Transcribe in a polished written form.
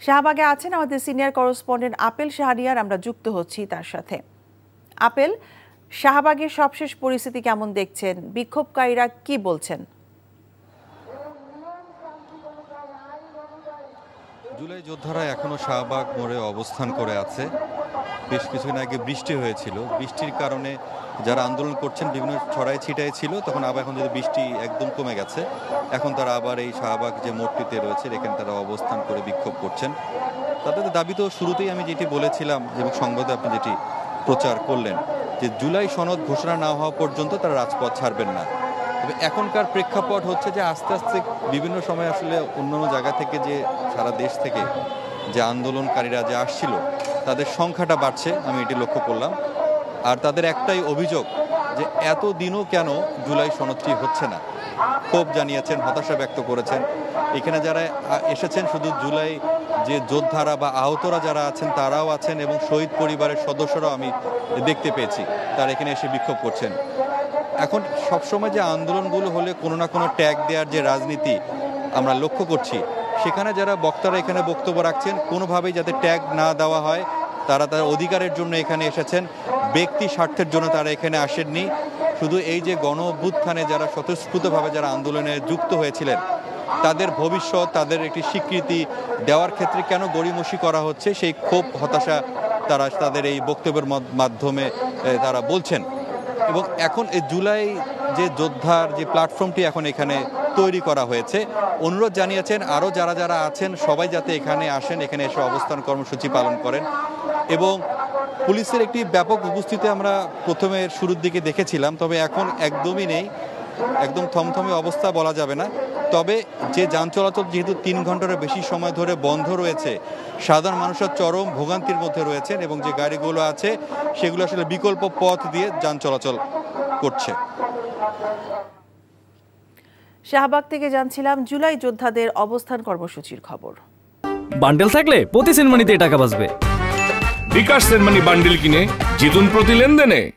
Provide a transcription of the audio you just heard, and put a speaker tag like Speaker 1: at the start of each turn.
Speaker 1: শাহবাগে আছেন আমাদের সিনিয়র করেসপন্ডেন্ট আপেল শাহরিয়ার, আমরা যুক্ত হচ্ছি তার সাথে। আপেল, শাহবাগের সবশেষ পরিস্থিতি কেমন দেখছেন? বিক্ষোভকারীরা কি বলছেন?
Speaker 2: জুলাই যোদ্ধারা এখনো শাহবাগ মোড়ে অবস্থান করে আছে। বেশ কিছুদিন আগে বৃষ্টি হয়েছিল, বৃষ্টির কারণে যারা আন্দোলন করছেন বিভিন্ন ছড়াই ছিটাই ছিল, তখন আবার এখন যদি বৃষ্টি একদম কমে গেছে, এখন তারা আবার এই শাহবাগ যে মোড়টিতে রয়েছে এখানে তারা অবস্থান করে বিক্ষোভ করছেন। তাদের দাবি তো শুরুতেই আমি যেটি বলেছিলাম এবং সংবাদে আপনি যেটি প্রচার করলেন যে জুলাই সনদ ঘোষণা না হওয়া পর্যন্ত তারা রাজপথ ছাড়বেন না। তবে এখনকার প্রেক্ষাপট হচ্ছে যে আস্তে আস্তে বিভিন্ন সময় আসলে অন্যান্য জায়গা থেকে যে সারা দেশ থেকে যে আন্দোলনকারীরা যে আসছিল তাদের সংখ্যাটা বাড়ছে, আমি এটি লক্ষ্য করলাম। আর তাদের একটাই অভিযোগ যে এত দিনও কেন জুলাই সনদটি হচ্ছে না। ক্ষোভ জানিয়েছেন, হতাশা ব্যক্ত করেছেন। এখানে যারা এসেছেন শুধু জুলাই যে যোদ্ধারা বা আহতরা যারা আছেন তারাও আছেন এবং শহীদ পরিবারের সদস্যরাও আমি দেখতে পেয়েছি তারা এখানে এসে বিক্ষোভ করছেন। এখন সবসময় যে আন্দোলনগুলো হলে কোনো না কোনো ট্যাগ দেওয়ার যে রাজনীতি আমরা লক্ষ্য করছি, সেখানে যারা বক্তারা এখানে বক্তব্য রাখছেন কোনোভাবেই যাতে ট্যাগ না দেওয়া হয়। তারা তার অধিকারের জন্য এখানে এসেছেন, ব্যক্তি স্বার্থের জন্য তারা এখানে আসেননি। শুধু এই যে গণ অভ্যুত্থানে যারা স্বতঃস্ফূর্তভাবে যারা আন্দোলনে যুক্ত হয়েছিলেন তাদের ভবিষ্যৎ, তাদের একটি স্বীকৃতি দেওয়ার ক্ষেত্রে কেন গড়িমসি করা হচ্ছে, সেই ক্ষোভ হতাশা তারা তাদের এই বক্তব্যের মাধ্যমে তারা বলছেন। এবং এখন এই জুলাই যে যোদ্ধার যে প্ল্যাটফর্মটি এখন এখানে তৈরি করা হয়েছে, অনুরোধ জানিয়েছেন আরও যারা যারা আছেন সবাই যাতে এখানে আসেন, এখানে এসে অবস্থান কর্মসূচি পালন করেন। এবং পুলিশের একটি ব্যাপক উপস্থিতি আমরা প্রথমে শুরুর দিকে দেখেছিলাম, তবে এখন একদমই নেই, একদম থমথমে অবস্থা বলা যাবে না। তবে যে যান চলাচল যেহেতু 3 ঘন্টার বেশি সময় ধরে বন্ধ রয়েছে, সাধারণ মানুষের চরম ভোগান্তির মধ্যে রয়েছেন এবং যে গাড়িগুলো আছে সেগুলো আসলে বিকল্প পথ দিয়ে যান চলাচল করছে।
Speaker 1: শাহবাগ থেকে জানছিলাম জুলাই যোদ্ধাদের অবস্থান কর্মসূচির খবর।
Speaker 3: বান্ডেল থাকলে প্রতি সেনমানিতে টাকা বাঁচবে।
Speaker 4: বিকাশ সেনমানি বান্ডেল কিনে জিতুন প্রতি লেনদেনে।